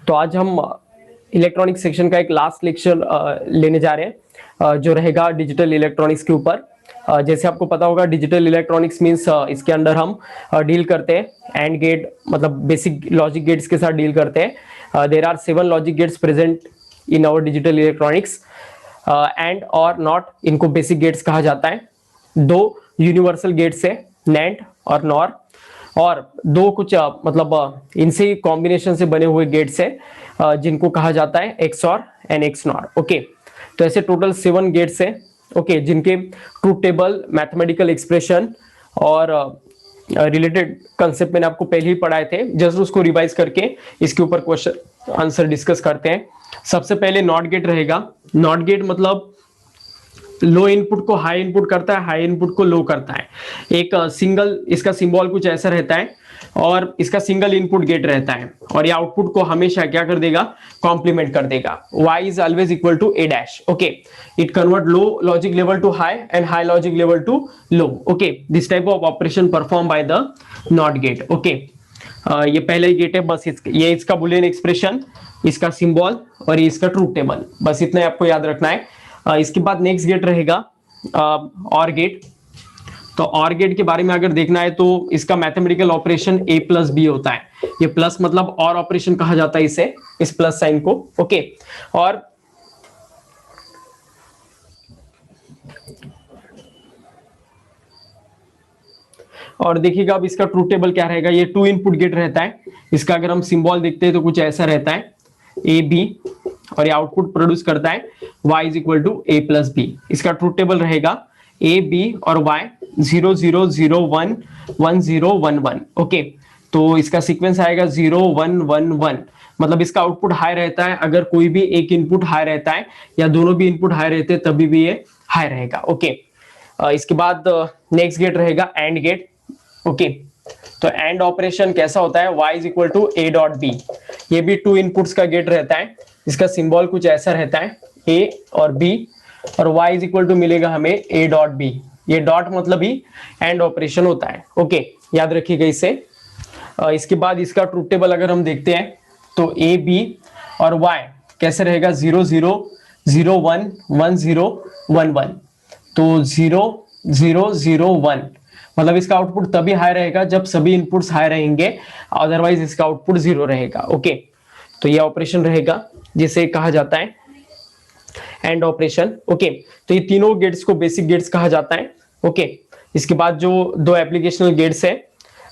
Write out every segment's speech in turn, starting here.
तो आज हम इलेक्ट्रॉनिक्स सेक्शन का एक लास्ट लेक्चर लेने जा रहे हैं जो रहेगा डिजिटल इलेक्ट्रॉनिक्स के ऊपर। जैसे आपको पता होगा डिजिटल इलेक्ट्रॉनिक्स मींस इसके अंदर हम डील करते हैं एंड गेट, मतलब बेसिक लॉजिक गेट्स के साथ डील करते हैं। There are 7 logic gates present in our digital electronics and और नॉट, इनको बेसिक गेट्स कहा जाता है। 2 यूनिवर्सल गेट्स है, नैंड और नॉर, और 2 कुछ मतलब इनसे कॉम्बिनेशन से बने हुए गेट्स है जिनको कहा जाता है एक्सऑर एंड एक्सनॉर। ओके, तो ऐसे टोटल 7 गेट्स है ओके, जिनके ट्रूथ टेबल, मैथमेटिकल एक्सप्रेशन और रिलेटेड कंसेप्ट मैंने आपको पहले ही पढ़ाए थे। जस्ट उसको रिवाइज करके इसके ऊपर क्वेश्चन आंसर डिस्कस करते हैं। सबसे पहले नॉट गेट रहेगा। नॉट गेट मतलब लो इनपुट को हाई इनपुट करता है, हाई इनपुट को लो करता है। एक सिंगल, इसका सिंबल कुछ ऐसा रहता है और इसका सिंगल इनपुट गेट रहता है, और ये आउटपुट को हमेशा क्या कर देगा, कॉम्प्लीमेंट कर देगा। y is always equal to a dash. Okay, it convert low logic level to high and high logic level to low. Okay, this type of operation perform by the not gate. Okay, ये पहला ही gate है, बस ये इसका Boolean expression, इसका symbol और ये इसका ट्रूथ टेबल, बस इतना आपको याद रखना है। इसके बाद नेक्स्ट गेट रहेगा और गेट। तो और गेट के बारे में अगर देखना है तो इसका mathematical operation a plus B होता है। ये प्लस मतलब और ऑपरेशन कहा जाता है इसे, इस प्लस साइन को। ओके, और देखिएगा अब इसका ट्रूथ टेबल क्या रहेगा। ये 2 इनपुट गेट रहता है। इसका अगर हम सिंबल देखते हैं तो कुछ ऐसा रहता है ए बी, और ये आउटपुट प्रोड्यूस करता है y is equal to a plus बी। इसका ट्रूथ टेबल रहेगा a b और y 0 0 0 1 1 0 1 1। ओके, तो इसका सीक्वेंस आएगा 0 1 1 1, मतलब इसका आउटपुट हाई रहता है अगर कोई भी एक इनपुट हाई रहता है, या दोनों भी इनपुट हाई रहते हैं तभी भी ये हाई रहेगा। ओके, इसके बाद नेक्स्ट गेट रहेगा एंड गेट। ओके, तो एंड ऑपरेशन कैसा होता है, y is equal to a dot b। ये भी 2 इनपुट्स का गेट रहता है। इसका सिंबल कुछ ऐसा रहता है a और b, और y इज इक्वल टू मिलेगा हमें a डॉट b। ये डॉट मतलब ही एंड ऑपरेशन होता है। ओके, याद रखिएगा इसे। इसके बाद इसका ट्रूथ टेबल अगर हम देखते हैं तो a b और y कैसे रहेगा, 0 0 0 1 1 0 1 1। तो 0 0 0 1 मतलब इसका आउटपुट तभी हाई रहेगा जब सभी इनपुट्स हाई रहेंगे, अदरवाइज इसका आउटपुट 0 रहेगा। ओके, तो ये ऑपरेशन रहेगा जिसे कहा जाता है एंड ऑपरेशन। ओके, तो ये तीनों गेट्स को बेसिक गेट्स कहा जाता है। ओके, इसके बाद जो 2 एप्लीकेशनल गेट्स है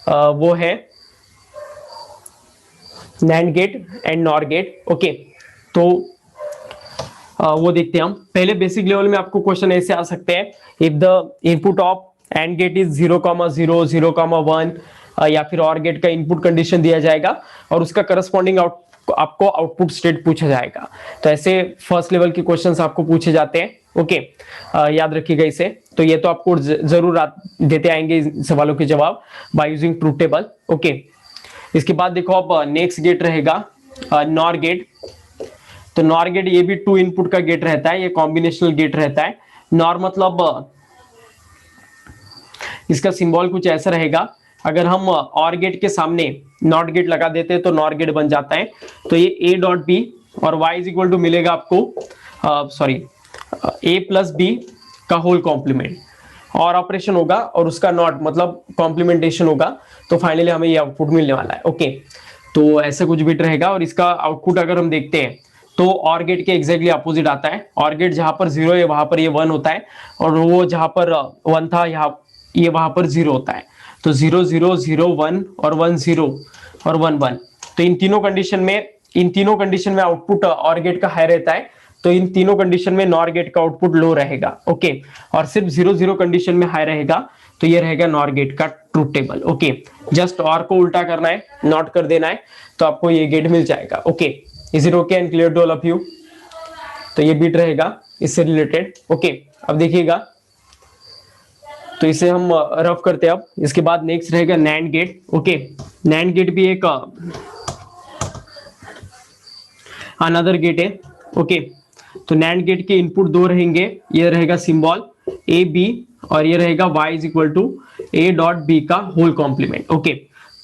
वो है nand gate and nor gate. Okay, तो वो देखते हैं हम। पहले बेसिक लेवल में आपको क्वेश्चन ऐसे आ सकते हैं, if the input of and gate is 0 0 0 1, या फिर और गेट का इनपुट कंडीशन दिया जाएगा और उसका करस्पॉन्डिंग आपको आउटपुट स्टेट पूछा जाएगा। तो ऐसे फर्स्ट लेवल के क्वेश्चंस आपको पूछे जाते हैं। ओके, याद रखिएगा इसे। तो ये तो आपको जरूर देते आएंगे सवालों के जवाब by using truth table. Okay, इसके बाद देखो अब नेक्स्ट गेट रहेगा नॉर गेट। तो नॉर गेट ये भी 2 इनपुट का गेट रहता है, ये कॉम्बिनेशनल गेट रहता है। नॉर मतलब इसका सिंबल कुछ ऐसा रहेगा, अगर हम और गेट के सामने नॉट गेट लगा देते हैं तो नॉर गेट बन जाता है। तो ये a डॉट b और y इज इक्वल टू मिलेगा आपको a प्लस b का होल कॉम्प्लीमेंट, और ऑपरेशन होगा और उसका नॉट मतलब कॉम्प्लीमेंटेशन होगा, तो फाइनली हमें ये आउटपुट मिलने वाला है। ओके, तो ऐसा कुछ बिट रहेगा, और इसका आउटपुट अगर हम देखते हैं तो और गेट के एग्जैक्टली अपोजिट आता है। और गेट जहां पर 0 है वहां पर ये 1 होता है, और वो जहां पर 1 था ये वहां पर 0 होता है। तो 0 0 0 1 और 1 0 और 1 1। तो इन तीनों कंडीशन में आउटपुट और गेट का हाई रहता है, तो इन तीनों कंडीशन में नॉर गेट का आउटपुट लो रहेगा। ओके, और सिर्फ 0 0 कंडीशन में हाई रहेगा, तो ये रहेगा नॉर गेट का ट्रूथ टेबल। ओके, जस्ट और को उल्टा करना है, नॉट कर देना है, तो आपको ये गेट मिल जाएगा। Okay, is it okay and clear to all of you? तो ये बिट रहेगा इससे रिलेटेड। ओके, अब देखिएगा, तो इसे हम रफ करते हैं अब। इसके बाद नेक्स्ट रहेगा nand gate. Okay, nand gate भी एक अनदर गेट है। ओके, तो नैंड गेट के इनपुट 2 रहेंगे, ये रहेगा सिंबल ए बी, और ये रहेगा y is equal to a dot b का होल कॉम्प्लीमेंट। ओके,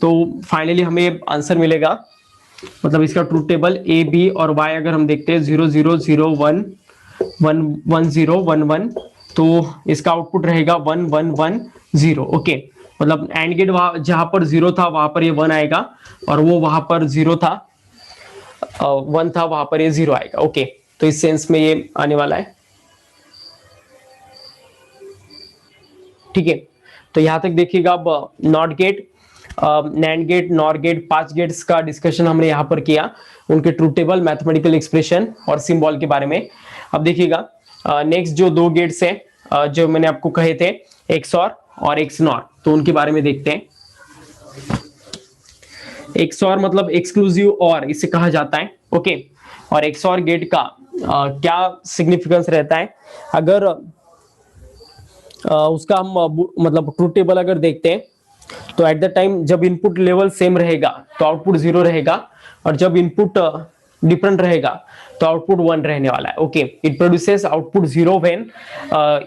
तो फाइनली हमें आंसर मिलेगा मतलब इसका ट्रूथ टेबल ए बी और वाई अगर हम देखते हैं 0 0 0 1 1 1 0 1 1, तो इसका आउटपुट रहेगा 1 1 1 0। ओके, मतलब एंड गेट वहां जहां पर 0 था वहां पर ये 1 आएगा, और वो वहां पर 0 था 1 था वहां पर ये 0 आएगा। ओके, तो इस सेंस में ये आने वाला है। ठीक है, तो यहां तक देखिएगा। अब not gate, nand gate, nor gate, 5 gates का डिस्कशन हमने यहाँ पर किया, उनके ट्रूथ टेबल, मैथमेटिकल एक्सप्रेशन और सिंबल के बारे में। अब देखिएगा नेक्स्ट जो 2 गेट्स हैं जो मैंने आपको कहे थे, एक्सऑर और एक्सनॉर, तो उनके बारे में देखते हैं। एक्सऑर मतलब एक्सक्लूसिव और इसे कहा जाता है। ओके, और एक्सऑर गेट का क्या सिग्निफिकेंस रहता है, अगर उसका हम मतलब ट्रूथ टेबल अगर देखते हैं, तो एट द टाइम जब इनपुट लेवल सेम रहेगा तो आउटपुट 0 रहेगा, और जब इनपुट डिफरेंट रहेगा तो आउटपुट 1 रहने वाला है। Okay, it produces output 0 when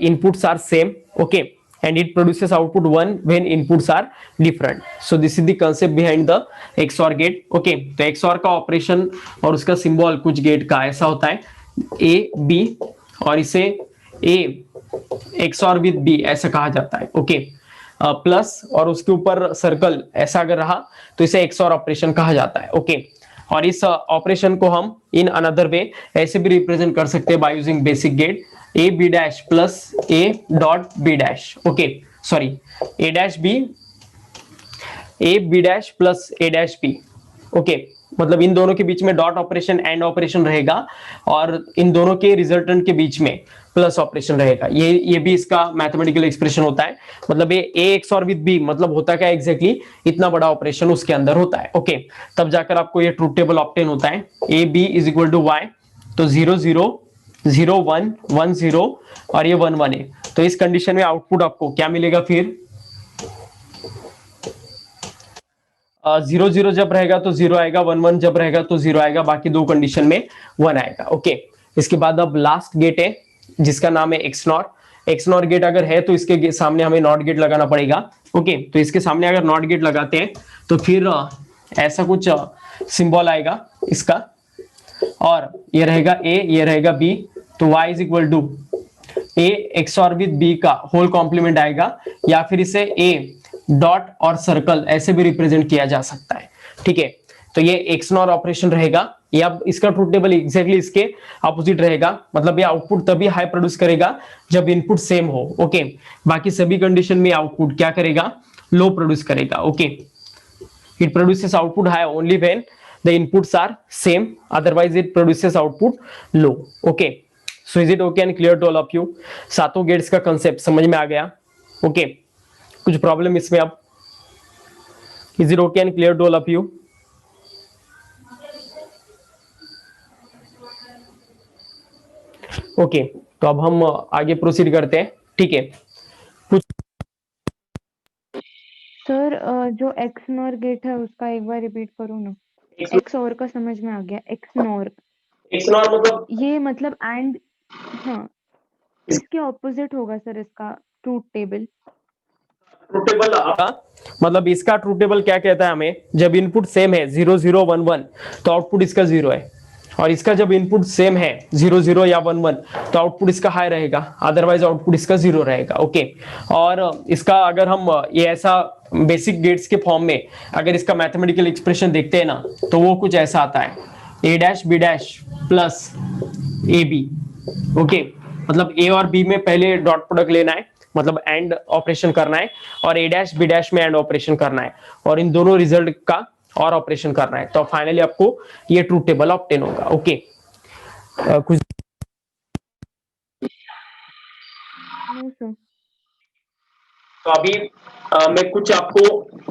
inputs are same. Okay, and it produces output 1 when inputs are different. So this is the concept behind the XOR gate. Okay, तो XOR का operation और उसका symbol कुछ gate का ऐसा होता है A B, और इसे A XOR with B ऐसा कहा जाता है। ओके, प्लस और उसके ऊपर सर्कल ऐसा अगर रहा तो इसे XOR ऑपरेशन कहा जाता है। ओके, और इस ऑपरेशन को हम इन अनदर वे ऐसे भी रिप्रेजेंट कर सकते हैं by using basic gate A B dash plus A dot B dash. Okay, sorry, A dash B, A B dash plus A dash B. Okay, मतलब इन दोनों के बीच में डॉट ऑपरेशन, एंड ऑपरेशन रहेगा, और इन दोनों के रिजल्टेंट के बीच में प्लस ऑपरेशन रहेगा। ये भी इसका मैथमेटिकल एक्सप्रेशन होता है। मतलब ये ए एक्सऑर विद बी मतलब होता क्या एग्जैक्टली, इतना बड़ा ऑपरेशन उसके अंदर होता है। ओके, तब जाकर आपको ये ट्रूथ टेबल ऑब्टेन होता है। A B is equal to Y, तो 0 0 0 1 1 0 और ये 1 1 है। तो इस कंडीशन में आउटपुट आपको क्या मिलेगा फिर, 0 0 जब रहेगा तो 0 आएगा, 1 1 जब रहेगा तो 0 आएगा, बाकी दो कंडीशन में 1 आएगा। ओके, इसके बाद अब लास्ट गेट है जिसका नाम है एक्सनॉर। एक्सनॉर गेट अगर है तो इसके सामने हमें नॉट गेट लगाना पड़ेगा। ओके, तो इसके सामने अगर नॉट गेट लगाते हैं तो फिर ऐसा कुछ सिंबल आएगा इसका, और ये रहेगा ए, ये रहेगा बी, तो y is equal to A XOR with B का होल कॉम्प्लीमेंट आएगा, या फिर इसे ए डॉट और सर्कल ऐसे भी रिप्रेजेंट किया जा सकता है। ठीक है, तो ये एक्सनॉर ऑपरेशन रहेगा। या इसका ट्रूथ टेबल एग्जैक्टली इसके अपोजिट रहेगा, मतलब ये आउटपुट तभी हाई प्रोड्यूस करेगा जब इनपुट सेम हो। ओके, बाकी सभी कंडीशन में आउटपुट क्या करेगा, लो प्रोड्यूस करेगा। Okay, it produces output high only when the inputs are same, otherwise it produces output low. Okay, so is it okay and clear to all of you? सातों gets का concept समझ में आ गया? Okay, कुछ problem इसमें अब? Is it okay and clear to all of you? Okay, तो अब हम आगे प्रोसीड करते हैं। ठीक है, कुछ सर जो एक्सनॉर गेट है उसका एक बार रिपीट करो ना। एक्सऑर का समझ में आ गया, एक्सनॉर एक्सनॉर मतलब ये मतलब एंड, हाँ इसके ऑपोजिट होगा सर इसका ट्रूथ टेबल। ट्रूथ टेबल मतलब इसका ट्रूथ टेबल क्या कहता है हमें, जब इनपुट सेम है 0 0 1 1 तो आउटपुट इसका 0 है, और इसका जब इनपुट सेम है 0 0 या 1 1 तो आउटपुट इसका हाई रहेगा, अदरवाइज आउटपुट इसका 0 रहेगा। ओके, और इसका अगर हम ये ऐसा बेसिक गेट्स के फॉर्म में अगर इसका मैथमेटिकल एक्सप्रेशन देखते हैं ना, तो वो कुछ ऐसा आता है, A dash B dash plus A B. Okay, मतलब ए और बी में पहले डॉट प्रोडक्ट लेना है, मतलब एंड ऑपरेशन करना है, और ए डैश बी डैश में एंड ऑपरेशन करना है, और इन दोनों रिजल्ट का और ऑपरेशन करना है, तो फाइनली आपको ये ट्रूथ टेबल ऑब्टेन होगा। ओके, कुछ नो सर। तो अभी मैं कुछ आपको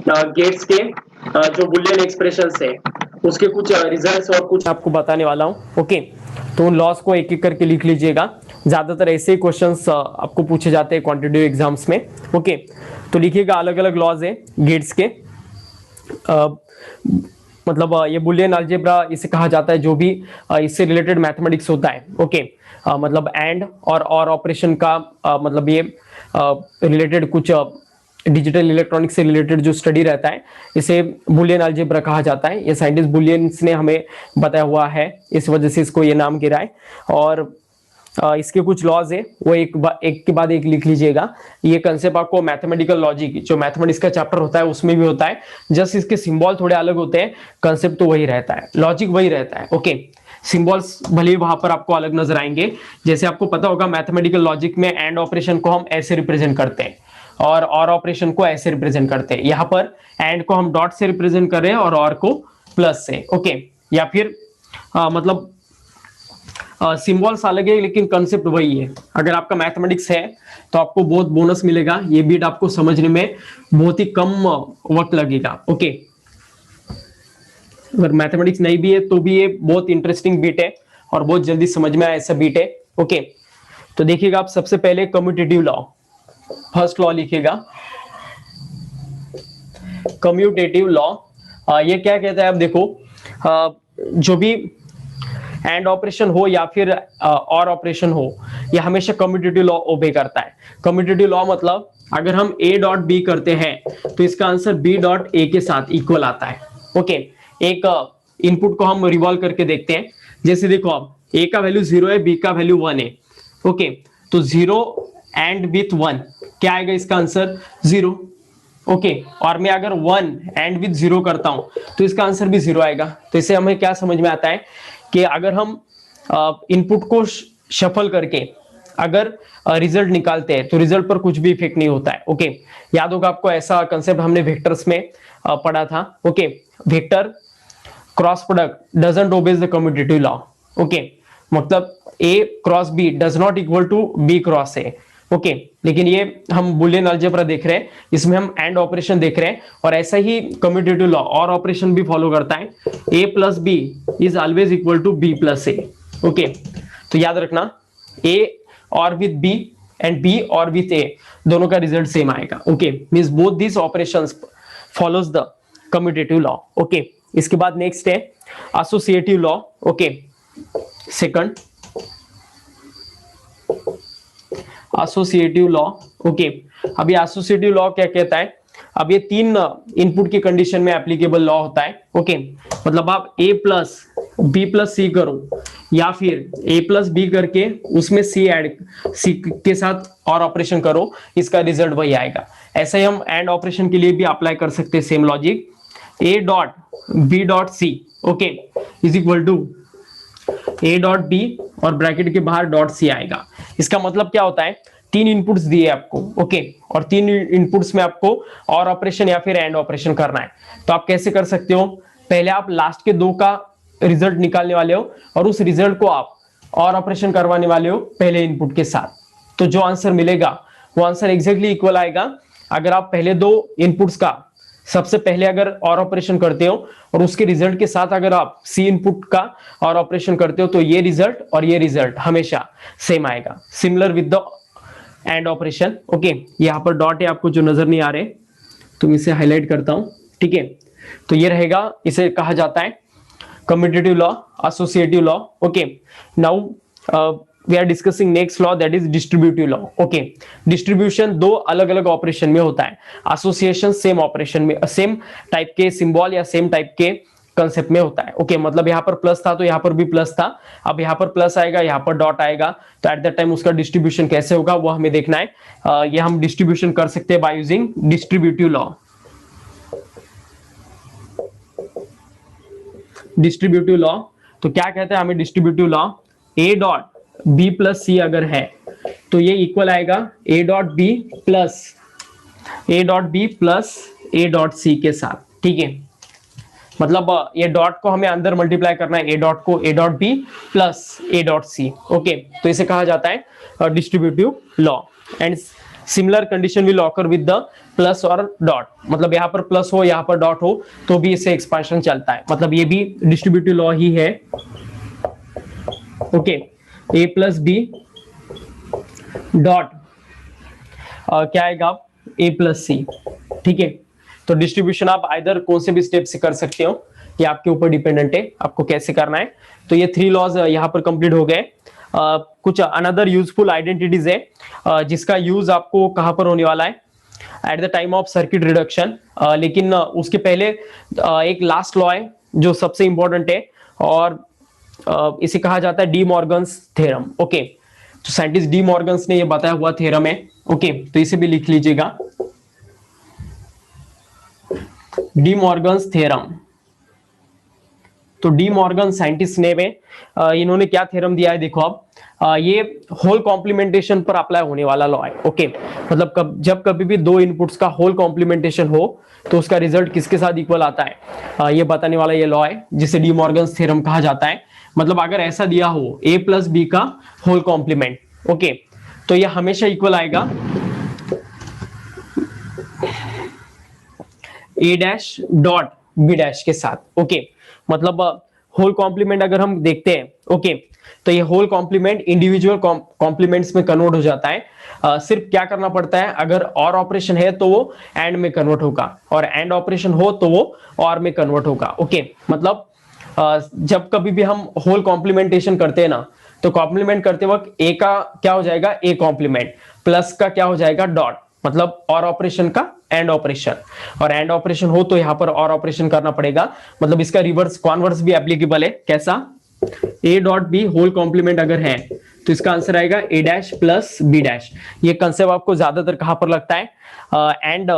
गेट्स के जो बुलियन एक्सप्रेशंस है उसके कुछ रिजल्ट्स और कुछ आपको बताने वाला हूं। ओके, तो उन लॉस को एक एक करके लिख लीजिएगा, ज्यादातर ऐसे ही क्वेश्चंस आपको पूछे जाते हैं क्वांटिटेटिव एग्जाम्स में। ओके, तो लिखिएगा अलग अलग लॉज है गेट्स के। मतलब ये बुलियन अलजेब्रा इसे कहा जाता है, जो भी इससे रिलेटेड मैथमेटिक्स होता है। ओके, मतलब एंड और ऑपरेशन का मतलब ये रिलेटेड कुछ डिजिटल इलेक्ट्रॉनिक्स से रिलेटेड जो स्टडी रहता है इसे बुलियन अलजेब्रा कहा जाता है। ये साइंटिस्ट बुलियंस ने हमें बताया हुआ है, इस वजह से इसको ये नाम गिरा है। और इसके कुछ लॉज है वो एक के बाद एक लिख लीजिएगा। ये कंसेप्ट आपको मैथमेटिकल लॉजिक, जो मैथमेटिक्स का चैप्टर होता है उसमें भी होता है, जस्ट इसके सिंबल थोड़े अलग होते हैं, कंसेप्ट तो वही रहता है, लॉजिक वही रहता है। ओके, सिंबल्स भले ही वहां पर आपको अलग नजर आएंगे। जैसे आपको पता होगा मैथमेटिकल लॉजिक में एंड ऑपरेशन को हम ऐसे रिप्रेजेंट करते हैं और ऑपरेशन को ऐसे रिप्रेजेंट करते हैं। यहाँ पर एंड को हम डॉट से रिप्रेजेंट कर रहे हैं और को प्लस से। ओके, या फिर मतलब सिंबल्स अलग है लेकिन कंसेप्ट वही है। अगर आपका मैथमेटिक्स है तो आपको बहुत बोनस मिलेगा, ये बीट आपको समझने में बहुत ही कम वक्त लगेगा। ओके, अगर मैथमेटिक्स नहीं भी है तो भी ये बहुत इंटरेस्टिंग बीट है और बहुत जल्दी समझ में आए ऐसा बीट है। ओके, तो देखिएगा आप सबसे पहले कम्यूटेटिव लॉ, फर्स्ट लॉ लिखिएगा कम्यूटेटिव लॉ। ये क्या कहता है, आप देखो जो भी एंड ऑपरेशन हो या फिर और ऑपरेशन हो, ये हमेशा कम्यूटेटिव लॉ ओबे करता है। कम्यूटेटिव लॉ मतलब अगर हम ए डॉट बी करते हैं तो इसका आंसर बी डॉट ए के साथ इक्वल आता है। ओके, एक इनपुट को हम रिवॉल्व करके देखते हैं। जैसे देखो आप ए का वैल्यू 0 है, बी का वैल्यू 1 है। ओके, तो 0 एंड विथ 1 क्या आएगा, इसका आंसर 0। ओके, और मैं अगर 1 एंड विथ 0 करता हूं तो इसका आंसर भी 0 आएगा। तो इससे हमें क्या समझ में आता है कि अगर हम इनपुट को शफल करके अगर रिजल्ट निकालते हैं तो रिजल्ट पर कुछ भी इफेक्ट नहीं होता है। ओके, याद होगा आपको, ऐसा कंसेप्ट हमने वेक्टर्स में पढ़ा था। Okay, vector cross product doesn't obey the commutative law. Okay, मतलब A cross B does not equal to B cross A. Okay, लेकिन ये हम बुलियन अलजेब्रा देख रहे हैं, इसमें हम एंड ऑपरेशन देख रहे हैं और ऐसा ही कम्यूटेटिव लॉ और ऑपरेशन भी फॉलो करता है। A plus B is always equal to B plus A. Okay, तो याद रखना A or with B and B or with A दोनों का रिजल्ट सेम आएगा। Okay, means both this operations follows the commutative law. Okay, इसके बाद next है associative law. Okay, second associative law. Okay, अब ये एसोसिएटिव लॉ क्या कहता है, अब ये 3 इनपुट की कंडीशन में एप्लीकेबल लॉ होता है। ओके, मतलब आप a प्लस बी प्लस सी करो या फिर a प्लस बी करके उसमें c ऐड c के साथ और ऑपरेशन करो, इसका रिजल्ट वही आएगा। ऐसा ही हम एंड ऑपरेशन के लिए भी अप्लाई कर सकते हैं same logic. a dot b dot c okay is equal to a dot b और ब्रैकेट के बाहर डॉट c आएगा। इसका मतलब क्या होता है, 3 इनपुट्स दिए आपको। ओके, और 3 इनपुट्स में आपको और ऑपरेशन या फिर एंड ऑपरेशन करना है। तो आप कैसे कर सकते हो, पहले आप लास्ट के 2 का रिजल्ट निकालने वाले हो और उस रिजल्ट को आप और ऑपरेशन करवाने वाले हो पहले इनपुट के साथ। तो जो आंसर मिलेगा वो आंसर एग्जैक्टली इक्वल आएगा। अगर आप पहले 2 इनपुट्स का सबसे पहले अगर और ऑपरेशन करते हो और उसके रिजल्ट के साथ अगर आप सी इनपुट का और ऑपरेशन करते हो तो ये रिजल्ट और ये रिजल्ट हमेशा सेम आएगा, similar with the end operation. Okay, यहाँ पर डॉट है, आपको जो नजर नहीं आ रहे तो मैं इसे हाईलाइट करता हूं। ठीक है, तो ये रहेगा, इसे कहा जाता है commutative law, associative law. Okay, now we are discussing next law, that is distributive law. Okay, distribution 2 अलग अलग ऑपरेशन में होता है, एसोसिएशन सेम ऑपरेशन में, सेम टाइप के सिंबल या सेम टाइप के कंसेप्ट में होता है। ओके, मतलब यहाँ पर प्लस था तो यहाँ पर भी प्लस था, अब यहाँ पर प्लस आएगा, यहाँ पर डॉट आएगा, तो एट दैट टाइम उसका डिस्ट्रीब्यूशन कैसे होगा वो हमें देखना है। ये हम डिस्ट्रीब्यूशन कर सकते हैं by using distributive law. Distributive law तो क्या कहते हैं हमें distributive law, A dot B plus C अगर है तो ये इक्वल आएगा A dot B plus A dot C के साथ। ठीक है, मतलब ये डॉट को हमें अंदर मल्टीप्लाई करना है, ए डॉट को A dot B plus A dot C. Okay, तो इसे कहा जाता है distributive law. And similar condition will occur with the plus और डॉट, मतलब यहाँ पर प्लस हो यहाँ पर डॉट हो तो भी इससे एक्सपेंशन चलता है, मतलब ये भी डिस्ट्रीब्यूटिव लॉ ही है। Okay, A plus B dot क्या आएगा आप ए प्लस सी। ठीक है, तो डिस्ट्रीब्यूशन आप आइदर कौन से भी स्टेप से कर सकते हो, ये आपके ऊपर डिपेंडेंट है आपको कैसे करना है। तो ये 3 लॉज यहाँ पर कंप्लीट हो गए। कुछ अनदर यूजफुल आइडेंटिटीज है जिसका यूज आपको कहां पर होने वाला है, at the time of circuit reduction. लेकिन उसके पहले एक लास्ट लॉ है जो सबसे इंपॉर्टेंट है, और इसे कहा जाता है डी मॉर्गन्स थ्योरम। ओके, तो साइंटिस्ट डी मॉर्गन्स ने ये बताया हुआ थ्योरम है। ओके, तो इसे भी लिख लीजिएगा, डी मॉर्गन्स थ्योरम। तो डी मॉर्गन साइंटिस्ट ने में इन्होंने क्या थ्योरम दिया है, देखो अब ये होल कॉम्प्लीमेंटेशन पर अप्लाई होने वाला लॉ है। ओके, मतलब जब कभी भी दो इनपुट्स का होल कॉम्प्लीमेंटेशन हो तो उसका रिजल्ट किसके साथ इक्वल आता है, ये बताने वाला ये लॉ है जिसे डी मॉर्गन थ्योरम कहा जाता है। मतलब अगर ऐसा दिया हो a प्लस बी का होल कॉम्प्लीमेंट, ओके, तो ये हमेशा इक्वल आएगा a dash dot b dash के साथ। ओके, मतलब होल कॉम्प्लीमेंट अगर हम देखते हैं, ओके, तो ये होल कॉम्प्लीमेंट इंडिविजुअल कॉम्प्लीमेंट्स में कन्वर्ट हो जाता है। सिर्फ क्या करना पड़ता है, अगर और ऑपरेशन है तो वो एंड में कन्वर्ट होगा, और एंड ऑपरेशन हो तो वो और में कन्वर्ट होगा। ओके, मतलब जब कभी भी हम होल कॉम्प्लीमेंटेशन करते हैं ना, तो कॉम्प्लीमेंट करते वक्त ए का क्या हो जाएगा, ए कॉम्प्लीमेंट, प्लस का क्या हो जाएगा, डॉट, मतलब और ऑपरेशन का एंड ऑपरेशन, और एंड ऑपरेशन हो तो यहां पर और ऑपरेशन करना पड़ेगा। मतलब इसका रिवर्स कॉन्वर्स भी एप्लीकेबल है। कैसा, A dot B whole complement अगर है तो इसका आंसर आएगा A dash plus B dash. ये कंसेप्ट आपको ज्यादातर कहां पर लगता है, नैंड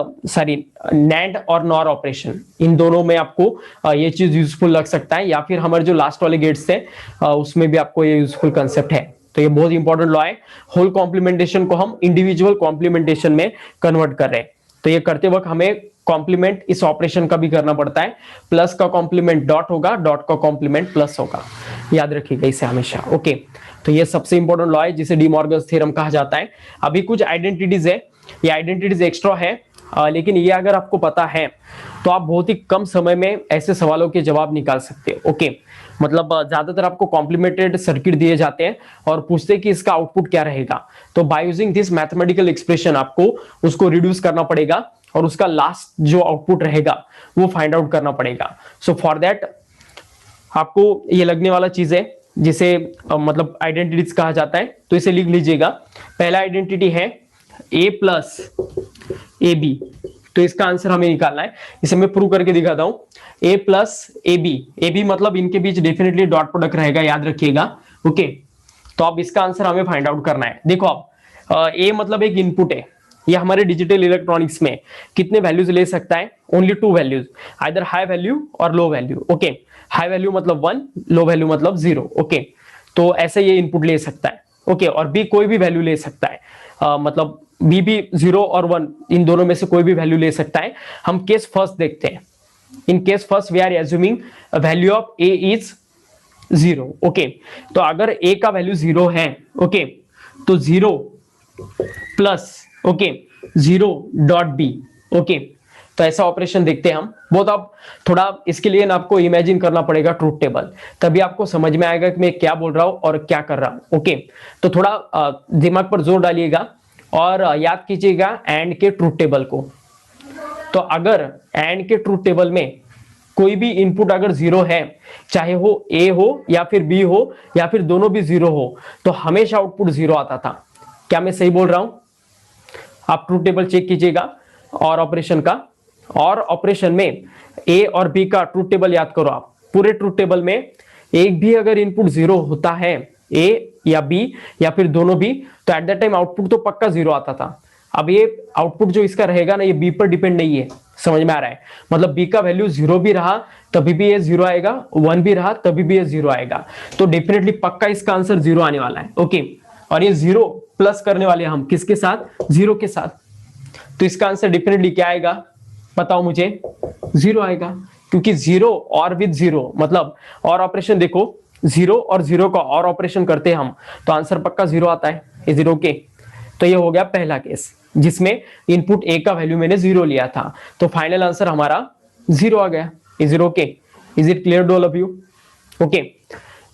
और नॉर ऑपरेशन, इन दोनों में आपको ये चीज यूजफुल लग सकता है, या फिर हमारे जो लास्ट वाले गेट्स थे उसमें भी आपको ये यूजफुल कंसेप्ट है। तो ये बहुत इंपॉर्टेंट लॉ है, होल कॉम्प्लीमेंटेशन को हम इंडिविजुअल कॉम्प्लीमेंटेशन में कन्वर्ट कर रहे हैं। तो ये करते वक्त हमें कॉम्प्लीमेंट इस ऑपरेशन का भी करना पड़ता है, प्लस का कॉम्प्लीमेंट डॉट होगा, डॉट का कॉम्प्लीमेंट प्लस होगा, याद रखिएगा इसे हमेशा। ओके, तो ये सबसे इंपॉर्टेंट लॉ है जिसे डी मॉर्गन्स थ्योरम कहा जाता है। अभी कुछ आइडेंटिटीज है, ये आइडेंटिटीज एक्स्ट्रा है, लेकिन ये अगर आपको पता है तो आप बहुत ही कम समय में ऐसे सवालों के जवाब निकाल सकते हो। ओके, मतलब ज्यादातर आपको कॉम्प्लीमेंटेड सर्किट दिए जाते हैं और पूछते हैं कि इसका आउटपुट क्या रहेगा, तो by using this mathematical expression आपको उसको रिड्यूस करना पड़ेगा और उसका लास्ट जो आउटपुट रहेगा वो फाइंड आउट करना पड़ेगा। सो फॉर दैट आपको ये लगने वाला चीज है जिसे मतलब आइडेंटिटीज कहा जाता है, तो इसे लिख लीजिएगा। पहला आइडेंटिटी है a प्लस ए बी, तो इसका आंसर हमें निकालना है, इसे मैं प्रूव करके दिखाता हूं। a प्लस ए बी मतलब इनके बीच डेफिनेटली डॉट प्रोडक्ट रहेगा, याद रखिएगा। ओके, तो अब इसका आंसर हमें फाइंड आउट करना है। देखो अब a मतलब एक इनपुट है, ये हमारे डिजिटल इलेक्ट्रॉनिक्स में कितने वैल्यूज ले सकता है, only 2 values, either high value or low value. Okay, high value मतलब 1, लो वैल्यू मतलब 0। ओके, तो ऐसे ये इनपुट ले सकता है। ओके, और b कोई भी वैल्यू ले सकता है, मतलब b भी 0 और 1 इन दोनों में से कोई भी वैल्यू ले सकता है। हम केस फर्स्ट देखते हैं। In case first we are assuming value of a is 0। Okay, तो अगर a का वैल्यू 0 है, ओके, तो 0 plus, okay, 0 dot B. Okay, तो ऐसा ऑपरेशन देखते हैं हम। बहुत आप थोड़ा इसके लिए ना आपको इमेजिन करना पड़ेगा ट्रूथ टेबल, तभी आपको समझ में आएगा कि मैं क्या बोल रहा हूं और क्या कर रहा हूं। ओके, तो थोड़ा दिमाग पर जोर डालिएगा और याद कीजिएगा एंड के ट्रूथ टेबल को। तो अगर एंड के ट्रूथ टेबल में कोई भी इनपुट अगर 0 है, चाहे वो a हो या फिर b हो या फिर दोनों भी 0 हो, तो हमेशा आउटपुट 0 आता था। क्या मैं सही बोल रहा हूं? आप ट्रूथ टेबल चेक कीजिएगा और ऑपरेशन का, और ऑपरेशन में a और b का ट्रूथ टेबल याद करो आप। पूरे ट्रूथ टेबल में एक भी अगर इनपुट 0 होता है, a या b या फिर दोनों भी, तो एट दैट टाइम आउटपुट तो पक्का 0 आता था। अब ये आउटपुट जो इसका रहेगा ना, ये b पर डिपेंड नहीं है, समझ में आ रहा है? मतलब b का वैल्यू 0 भी रहा तभी भी ये 0 आएगा, 1 भी रहा तभी भी ये 0 आएगा, तो डेफिनेटली पक्का इसका आंसर 0 आने वाला है। ओके, और ये 0 प्लस करने वाले हम किसके साथ, 0 के साथ, तो इसका आंसर डेफिनेटली क्या आएगा, बताओ मुझे, 0 आएगा, क्योंकि 0 और विद 0 मतलब और ऑपरेशन देखो, 0 और 0 का और ऑपरेशन करते हैं हम तो आंसर पक्का 0 आता है। Is it okay? तो ये हो गया पहला केस जिसमें इनपुट a का वैल्यू मैंने 0 लिया था, तो फाइनल आंसर हमारा 0 आ गया। Is it okay? Is it clear to all of you? Okay,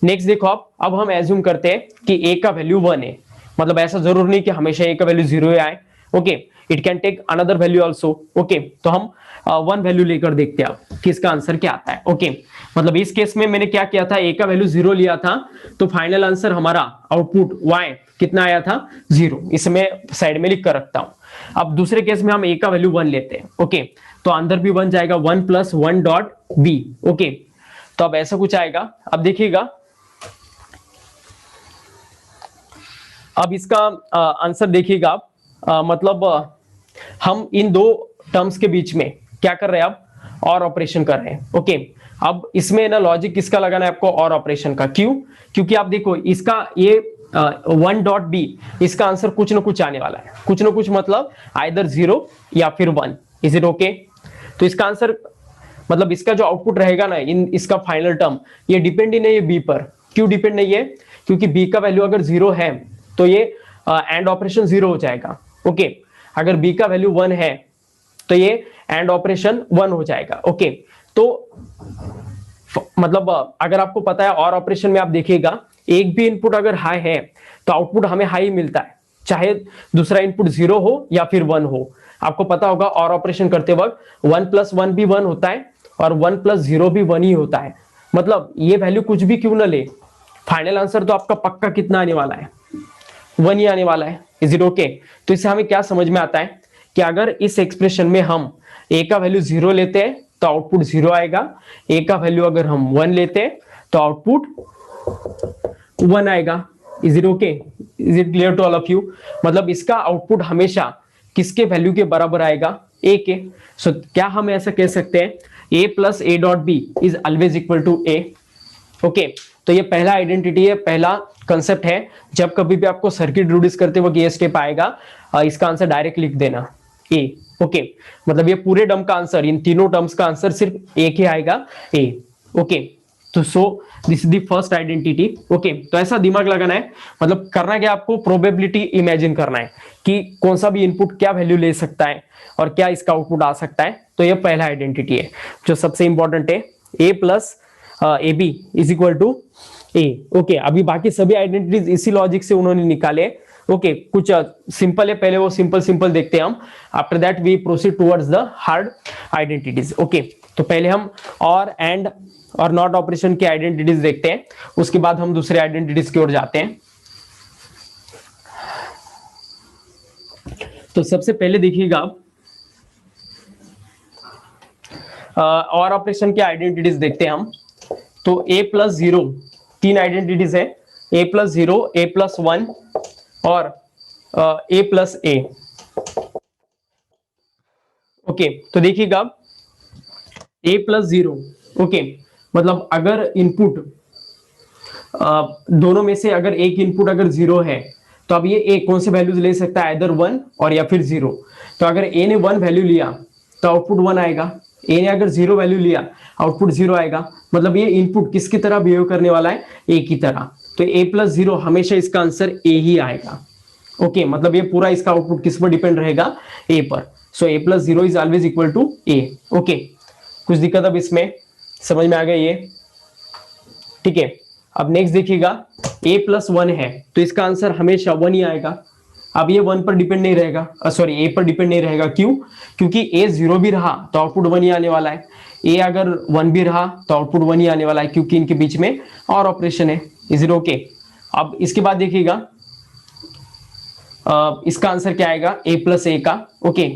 next देखो आप, अब हम एज्यूम करते हैं कि a का वैल्यू 1 है, मतलब ऐसा जरूर नहीं कि हमेशा a का वैल्यू 0 आए। Okay, it can take another value also. Okay, तो हम 1 वैल्यू लेकर देखते हैं कि इसका आंसर क्या आता है। ओके, मतलब इस केस में मैंने क्या किया था, a का वैल्यू 0 लिया था, तो फाइनल आंसर हमारा आउटपुट y कितना आया था 0, इसमें साइड में लिख कर रखता हूं। अब दूसरे केस में हम a का वैल्यू 1 लेते हैं। ओके, तो अंदर भी 1 जाएगा, 1 प्लस 1 डॉट b। ओके, तो अब ऐसा कुछ आएगा। अब देखिएगा, अब इसका आंसर देखिएगा आप, मतलब हम इन दो टर्म्स के बीच में क्या कर रहे हैं, अब और ऑपरेशन कर रहे हैं। ओके, अब इसमें ना लॉजिक किसका लगाना है आपको, और ऑपरेशन का। क्यों? क्योंकि आप देखो इसका ये 1 डॉट बी, इसका आंसर कुछ ना कुछ आने वाला है, कुछ ना कुछ मतलब आइदर 0 या फिर 1। Is it okay? तो इसका आंसर मतलब इसका जो आउटपुट रहेगा ना, इन इसका फाइनल टर्म, ये डिपेंड ही नहीं है बी पर। क्यों डिपेंड नहीं है? क्योंकि बी का वैल्यू अगर 0 है तो ये एंड ऑपरेशन 0 हो जाएगा। ओके, अगर बी का वैल्यू 1 है तो ये एंड ऑपरेशन 1 हो जाएगा। ओके, तो मतलब अगर आपको पता है और ऑपरेशन में आप देखिएगा, एक भी इनपुट अगर हाई है तो आउटपुट हमें हाई मिलता है, चाहे दूसरा इनपुट 0 हो या फिर 1 हो। आपको पता होगा और ऑपरेशन करते वक्त 1 प्लस 1 भी 1 होता है और 1 प्लस 0 भी 1 ही होता है। मतलब ये वैल्यू कुछ भी क्यों ना ले, फाइनल आंसर तो आपका पक्का कितना आने वाला है, 1 ही आने वाला है। Is it okay? तो इससे हमें क्या समझ में आता है कि अगर इस एक्सप्रेशन में हम a का वैल्यू 0 लेते हैं तो आउटपुट 0 आएगा, a का वैल्यू अगर हम 1 लेते हैं तो आउटपुट 1 आएगा। Is it okay? Is it clear to all of you? मतलब इसका आउटपुट हमेशा किसके वैल्यू के बराबर आएगा, a के। सो क्या हम ऐसा कह सकते हैं, a plus a dot b is always equal to a। Okay, तो ये पहला आइडेंटिटी है, पहला कंसेप्ट है। जब कभी भी आपको सर्किट रिड्यूस करते वक्त ये स्टेप आएगा, इसका आंसर डायरेक्ट लिख देना a। ओके, मतलब ये पूरे टर्म का आंसर, इन तीनों टर्म्स का आंसर सिर्फ एक ही आएगा, a। ओके, तो so this is the first identity. Okay, तो ऐसा दिमाग लगाना है, मतलब करना क्या, आपको प्रोबेबिलिटी इमेजिन करना है कि कौन सा भी इनपुट क्या वैल्यू ले सकता है और क्या इसका आउटपुट आ सकता है। तो ये पहला आइडेंटिटी है जो सबसे इंपॉर्टेंट है, a plus A B is equal to A. Okay, अभी बाकी सभी आइडेंटिटीज इसी लॉजिक से उन्होंने निकाले। ओके, कुछ सिंपल है, पहले वो सिंपल देखते हैं हम, after that we proceed towards the hard identities. Okay, तो पहले हम और एंड और नॉट ऑपरेशन की आइडेंटिटीज देखते हैं, उसके बाद हम दूसरे आइडेंटिटीज की ओर जाते हैं। तो सबसे पहले देखिएगा आप और ऑपरेशन की आइडेंटिटीज देखते हैं हम। तो a प्लस 0, तीन आइडेंटिटीज है, a प्लस 0, a प्लस 1 और a प्लस a। ओके, तो देखिएगा a प्लस 0। ओके, मतलब अगर इनपुट दोनों में से अगर एक इनपुट अगर 0 है तो अब ये a कौन से वैल्यूज ले सकता है, इधर 1 और या फिर 0। तो अगर a ने 1 वैल्यू लिया तो आउटपुट 1 आएगा, a ने अगर 0 वैल्यू लिया आउटपुट 0 आएगा। मतलब ये इनपुट किसकी तरह बिहेव करने वाला है, a की तरह। तो a प्लस 0 हमेशा इसका आंसर a ही आएगा। ओके, मतलब ये पूरा इसका आउटपुट किस पर डिपेंड रहेगा, a पर। So a plus 0 is always equal to a। Okay, कुछ दिक्कत अब इसमें समझ में आ गया ये? ठीक है, अब नेक्स्ट देखिएगा, a प्लस 1 है तो इसका आंसर हमेशा 1 ही आएगा। अब ये 1 पर डिपेंड नहीं रहेगा, सॉरी a पर डिपेंड नहीं रहेगा। क्यों? क्योंकि a 0 भी रहा तो आउटपुट 1 ही आने वाला है, a अगर 1 भी रहा तो आउटपुट 1 ही आने वाला है, क्योंकि इनके बीच में और ऑपरेशन है। Is it okay? अब इसके बाद देखिएगा इसका आंसर क्या आएगा, a प्लस a का। ओके,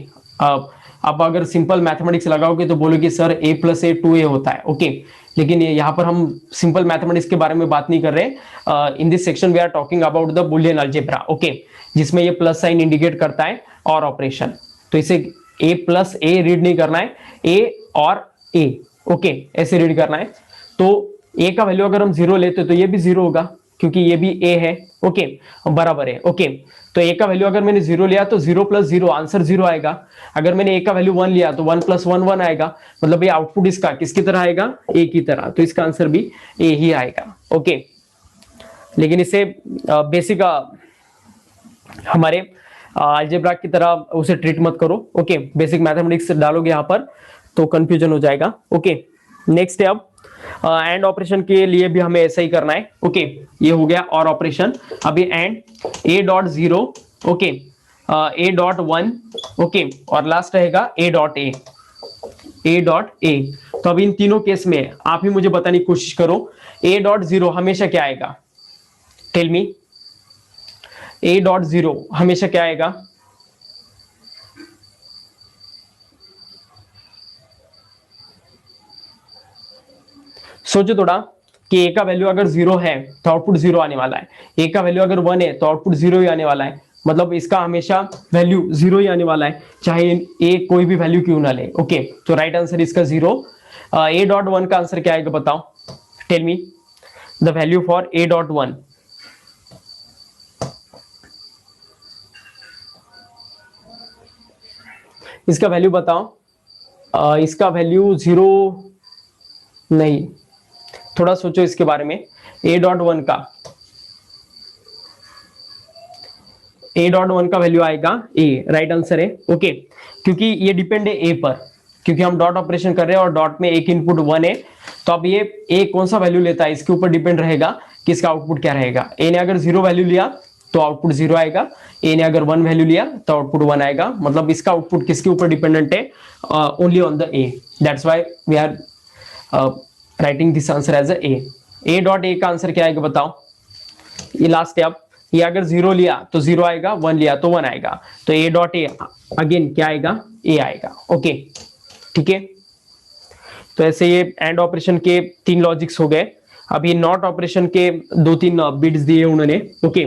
अब अगर सिंपल मैथमेटिक्स लगाओगे तो बोलोगे sir a plus a 2a होता है। ओके, लेकिन यहाँ पर हम सिंपल मैथमेटिक्स के बारे में बात नहीं कर रहे। In this section we are talking about the Boolean algebra. Okay, जिसमें ये प्लस साइन इंडिकेट करता है और ऑपरेशन। तो इसे a प्लस a रीड नहीं करना है, a और a। ओके, ऐसे रीड करना है। तो a का वैल्यू अगर हम 0 लेते तो ये भी 0 होगा, क्योंकि ये भी a है। ओके, बराबर है। ओके, तो a का वैल्यू अगर मैंने 0 लिया तो 0 प्लस 0 आंसर 0 आएगा। अगर मैंने a का वैल्यू 1 लिया तो 1 प्लस 1 1 आएगा। मतलब ये आउटपुट इसका किसकी तरह आएगा, a की तरह। तो इसका आंसर भी a ही आएगा। ओके, लेकिन इसे बेसिक हमारे अलजेब्रा की तरह उसे ट्रीट मत करो। ओके, बेसिक मैथमेटिक्स डालोगे यहाँ पर तो कंफ्यूजन हो जाएगा। ओके, नेक्स्ट है अब एंड ऑपरेशन के लिए भी हमें ऐसा ही करना है। ओके, ये हो गया और ऑपरेशन। अभी and a dot 0, okay, a dot 1, okay, और लास्ट रहेगा a dot a, a dot a। तो अब इन तीनों केस में आप ही मुझे बताने की कोशिश करो, a डॉट 0 हमेशा क्या आएगा, tell me. A dot zero हमेशा क्या आएगा, सोचो थोड़ा कि ए का वैल्यू अगर जीरो है तो आउटपुट जीरो आने वाला है, ए का वैल्यू अगर वन है तो आउटपुट जीरो ही आने वाला है, मतलब इसका हमेशा वैल्यू जीरो ही आने वाला है, चाहे ए कोई भी वैल्यू क्यों ना ले। ओके, तो राइट आंसर इसका जीरो। ए डॉट वन का आंसर क्या आएगा बताओ, tell me the value for A dot one. इसका वैल्यू बताओ। इसका वैल्यू जीरो नहीं, थोड़ा सोचो इसके बारे में। ए डॉट वन का वैल्यू आएगा ए, राइट आंसर है। ओके, क्योंकि ये डिपेंड है ए पर, क्योंकि हम डॉट ऑपरेशन कर रहे हैं और डॉट में एक इनपुट वन है, तो अब ये ए कौन सा वैल्यू लेता है इसके ऊपर डिपेंड रहेगा कि इसका आउटपुट क्या रहेगा। ए ने अगर जीरो वैल्यू लिया तो आउटपुट जीरो आएगा, ए ने अगर वन वैल्यू लिया तो आउटपुट वन आएगा, मतलब इसका आउटपुट किसके ऊपर डिपेंडेंट है, only on the A. That's why we are writing this answer as A. A dot A का आंसर क्या आएगा बताओ, ये लास्ट स्टेप, ये अगर जीरो लिया तो जीरो आएगा, वन लिया तो वन आएगा, तो ए डॉट ए अगेन क्या आएगा, ए आएगा। ओके ठीक है, तो ऐसे ये एंड ऑपरेशन के तीन लॉजिक्स हो गए। अब ये नॉट ऑपरेशन के दो तीन बिट्स दिए उन्होंने। ओके,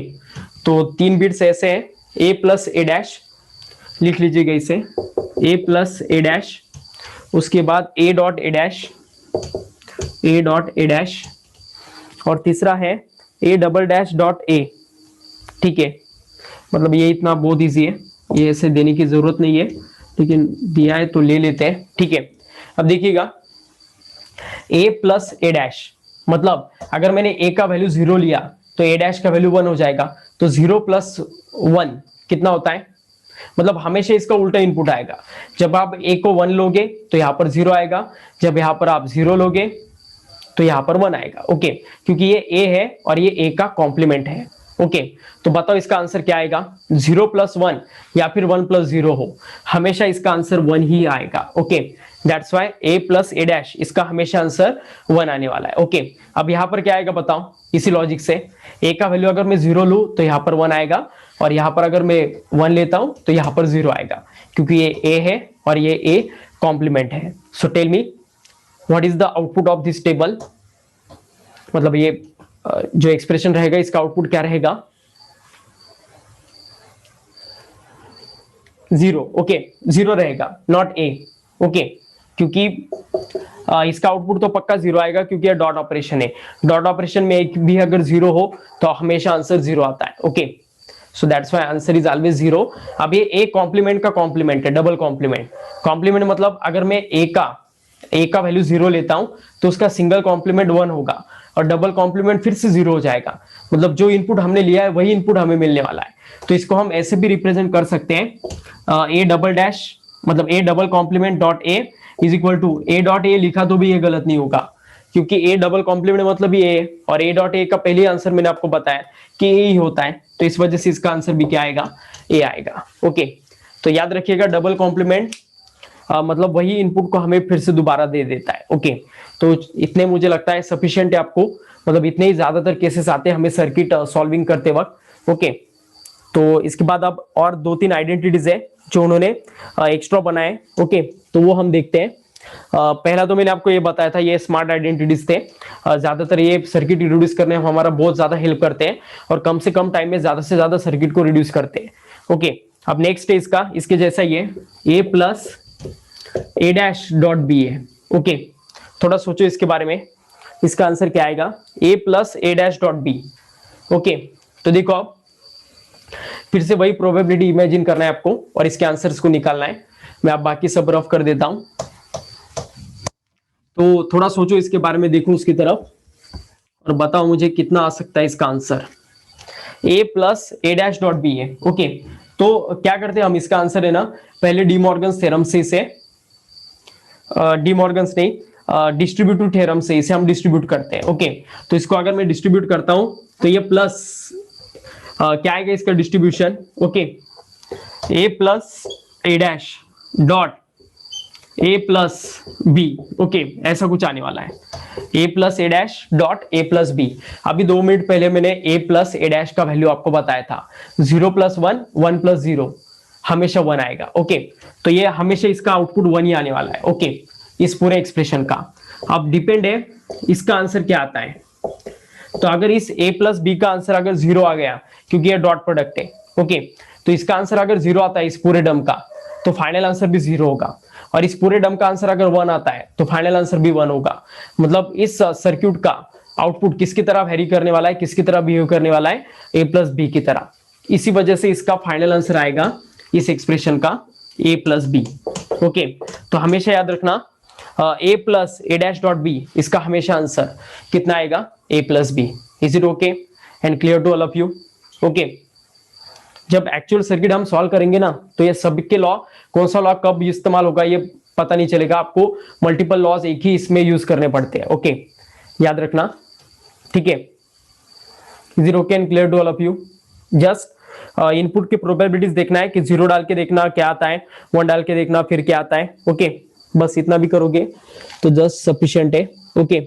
तो तीन बिट्स ऐसे हैं, ए प्लस ए डैश, लिख लीजिएगा इसे, ए प्लस ए डैश, उसके बाद ए dot A dash, A dot A dash, और तीसरा है ए डबल डैश डॉट ए। ठीक है, मतलब ये इतना बहुत इजी है, ये ऐसे देने की जरूरत नहीं है, लेकिन दिया है तो ले लेते हैं। ठीक है, अब देखिएगा ए प्लस ए डैश, मतलब अगर मैंने ए का वैल्यू जीरो लिया तो ए डैश का वैल्यू वन हो जाएगा, तो जीरो प्लस वन कितना होता है, मतलब हमेशा इसका उल्टा इनपुट आएगा। जब आप ए को वन लोगे तो यहाँ पर जीरो आएगा, जब यहाँ पर आप जीरो लोगे तो यहाँ पर वन आएगा। ओके, क्योंकि ये ए है और ये ए का कॉम्प्लीमेंट है। ओके, तो बताओ इसका आंसर क्या आएगा, जीरो प्लस वन या फिर वन प्लस जीरो हो, हमेशा इसका आंसर वन ही आएगा। Okay, that's why A plus A dash, इसका हमेशा आंसर वन आने वाला है। ओके, अब यहाँ पर क्या आएगा बताओ, इसी लॉजिक से ए का वैल्यू अगर मैं जीरो लूं तो यहाँ पर वन आएगा, और यहाँ पर अगर मैं वन लेता हूं तो यहाँ पर जीरो आएगा, क्योंकि ये ए है और ये ए कॉम्प्लीमेंट है। So tell me what is the output of this table, मतलब ये जो एक्सप्रेशन रहेगा इसका आउटपुट क्या रहेगा, जीरो। ओके, जीरो रहेगा, नॉट ए। ओके, क्योंकि इसका आउटपुट तो पक्का जीरो आएगा, क्योंकि ये डॉट ऑपरेशन है, डॉट ऑपरेशन में एक भी अगर जीरो हो तो हमेशा आंसर जीरो आता है। Okay, so that's why answer is always zero. अब ये ए कॉम्प्लीमेंट का कॉम्प्लीमेंट है, डबल कॉम्प्लीमेंट। कॉम्प्लीमेंट मतलब अगर मैं ए का वैल्यू जीरो लेता हूं तो उसका सिंगल कॉम्प्लीमेंट वन होगा, और डबल कॉम्प्लीमेंट फिर से जीरो हो जाएगा, मतलब जो इनपुट हमने लिया है वही इनपुट हमें मिलने वाला है। तो इसको हम ऐसे भी रिप्रेजेंट कर सकते हैं, ए डबल डैश मतलब A double complement dot A is equal to A dot A, लिखा तो भी ये गलत नहीं होगा, क्योंकि ए डबल कॉम्प्लीमेंट मतलब ये ए, और ए डॉट ए का पहले आंसर मैंने आपको बताया कि ए ही होता है, तो इस वजह से इसका आंसर भी क्या आएगा, ए आएगा। ओके, तो याद रखिएगा डबल कॉम्प्लीमेंट मतलब वही इनपुट को हमें फिर से दोबारा दे देता है। ओके, तो इतने मुझे लगता है सफिशिएंट है आपको, मतलब इतने ही ज्यादातर केसेस आते हैं हमें सर्किट सॉल्विंग करते वक्त। ओके, तो इसके बाद अब और दो तीन आइडेंटिटीज है जो उन्होंने एक्स्ट्रा बनाए। ओके, तो वो हम देखते हैं। पहला तो मैंने आपको ये बताया था, ये स्मार्ट आइडेंटिटीज थे। ज्यादातर ये सर्किट रिड्यूस करने में हमारा बहुत ज्यादा हेल्प करते हैं, और कम से कम टाइम में ज्यादा से ज्यादा सर्किट को रिड्यूस करते हैं। ओके, अब नेक्स्ट है इसका, इसके जैसा ये ए plus A dash dot B है। ओके, थोड़ा सोचो इसके बारे में, इसका आंसर क्या आएगा, ए plus A dash dot B. Okay, तो देखो आप फिर से वही प्रोबेबिलिटी इमेजिन करना है आपको और इसके आंसर्स को निकालना है। मैं आप बाकी सब रफ कर देता हूं, तो थोड़ा सोचो इसके बारे में, देखो उसकी तरफ और बताओ मुझे कितना आ सकता है इसका answer. A plus A dash dot B है। ओके, तो क्या करते हैं हम, इसका आंसर है ना पहले डी मॉर्गन्स थ्योरम से इसे डी मॉर्गन्स नहीं डिस्ट्रीब्यूटिव थ्योरम से इसे हम डिस्ट्रीब्यूट करते हैं। ओके, तो इसको अगर मैं डिस्ट्रीब्यूट करता हूं तो ये प्लस क्या आएगा इसका distribution. Okay, A plus A dash dot A plus B, okay ऐसा कुछ आने वाला है, A plus A dash dot A plus B. अभी 2 मिनट पहले मैंने ए प्लस ए डैश का वैल्यू आपको बताया था, 0 प्लस 1, 1 प्लस 0 हमेशा 1 आएगा, ओके। तो ये हमेशा इसका आउटपुट 1 ही आने वाला है, ओके, इस पूरे एक्सप्रेशन का। अब डिपेंड है इसका आंसर क्या आता है। तो अगर इस a प्लस बी का आंसर अगर 0 आ गया, क्योंकि ये डॉट प्रोडक्ट है, ओके, तो इसका आंसर अगर 0 आता है इस पूरे टर्म का, तो फाइनल आंसर भी 0 होगा। और इस पूरे टर्म का आंसर अगर 1 आता है तो फाइनल आंसर भी 1 होगा। मतलब इस सर्क्यूट का आउटपुट किसकी तरह वेरी करने वाला है, किसकी तरह बिहेव करने वाला है, a प्लस बी की तरह। इसी वजह से इसका फाइनल आंसर आएगा इस एक्सप्रेशन का a प्लस बी, ओके। तो हमेशा याद रखना a plus A dash dot B, इसका हमेशा आंसर कितना आएगा, a plus B. Is it okay and clear to all of you? Okay. जब एक्चुअल सर्किट हम सॉल्व करेंगे ना, तो ये सबके लॉ, कौन सा लॉ कब इस्तेमाल होगा ये पता नहीं चलेगा आपको, मल्टीपल लॉज एक ही इसमें यूज करने पड़ते हैं, ओके, याद रखना, ठीक है। Is it okay and clear to all of you? Just input की प्रोबेबिलिटीज देखना है कि 0 डाल के देखना क्या आता है, 1 डाल के देखना फिर क्या आता है, ओके। बस इतना भी करोगे तो जस्ट सफिशिएंट है, ओके।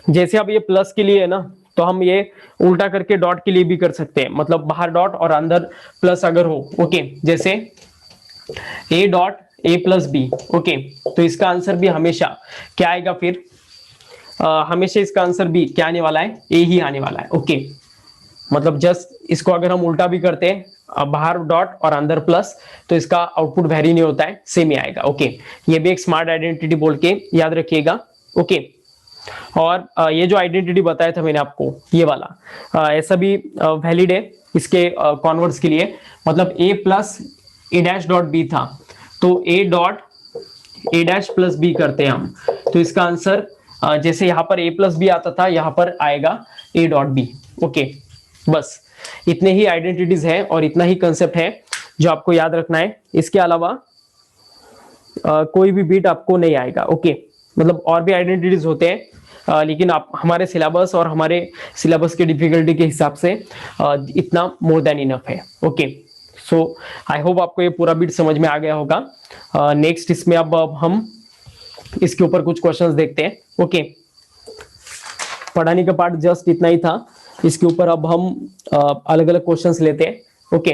जैसे अब ये प्लस के लिए है ना, तो हम ये उल्टा करके डॉट के लिए भी कर सकते हैं, मतलब बाहर डॉट और अंदर प्लस अगर हो, ओके। जैसे a dot A plus B, okay, तो इसका आंसर भी हमेशा क्या आएगा फिर, हमेशा इसका आंसर भी क्या आने वाला है, a ही आने वाला है, ओके। मतलब जस्ट इसको अगर हम उल्टा भी करते हैं, बाहर डॉट और अंदर प्लस, तो इसका आउटपुट वेरी नहीं होता है, सेम ही आएगा, ओके। ये भी एक स्मार्ट आइडेंटिटी बोल के याद रखिएगा, ओके। और ये जो आइडेंटिटी बताया था मैंने आपको, ये वाला ऐसा भी वैलिड है इसके कॉन्वर्ट्स के लिए। मतलब a plus A dash dot B था, तो a dot A dash plus B करते हैं हम, तो इसका आंसर जैसे यहाँ पर a प्लस बी आता था, यहाँ पर आएगा a डॉट बी, ओके। बस इतने ही आइडेंटिटीज है और इतना ही कंसेप्ट है जो आपको याद रखना है। इसके अलावा कोई भी बीट आपको नहीं आएगा, ओके। मतलब और भी आइडेंटिटीज होते हैं, लेकिन आप हमारे सिलेबस और हमारे सिलेबस की डिफिकल्टी के हिसाब से इतना मोर देन इनफ है, ओके। सो आई होप आपको ये पूरा बीट समझ में आ गया होगा। नेक्स्ट इसमें अब हम इसके ऊपर कुछ क्वेश्चंस देखते हैं, ओके। पढ़ाने का पार्ट जस्ट इतना ही था, इसके ऊपर अब हम अलग अलग क्वेश्चंस लेते हैं, ओके।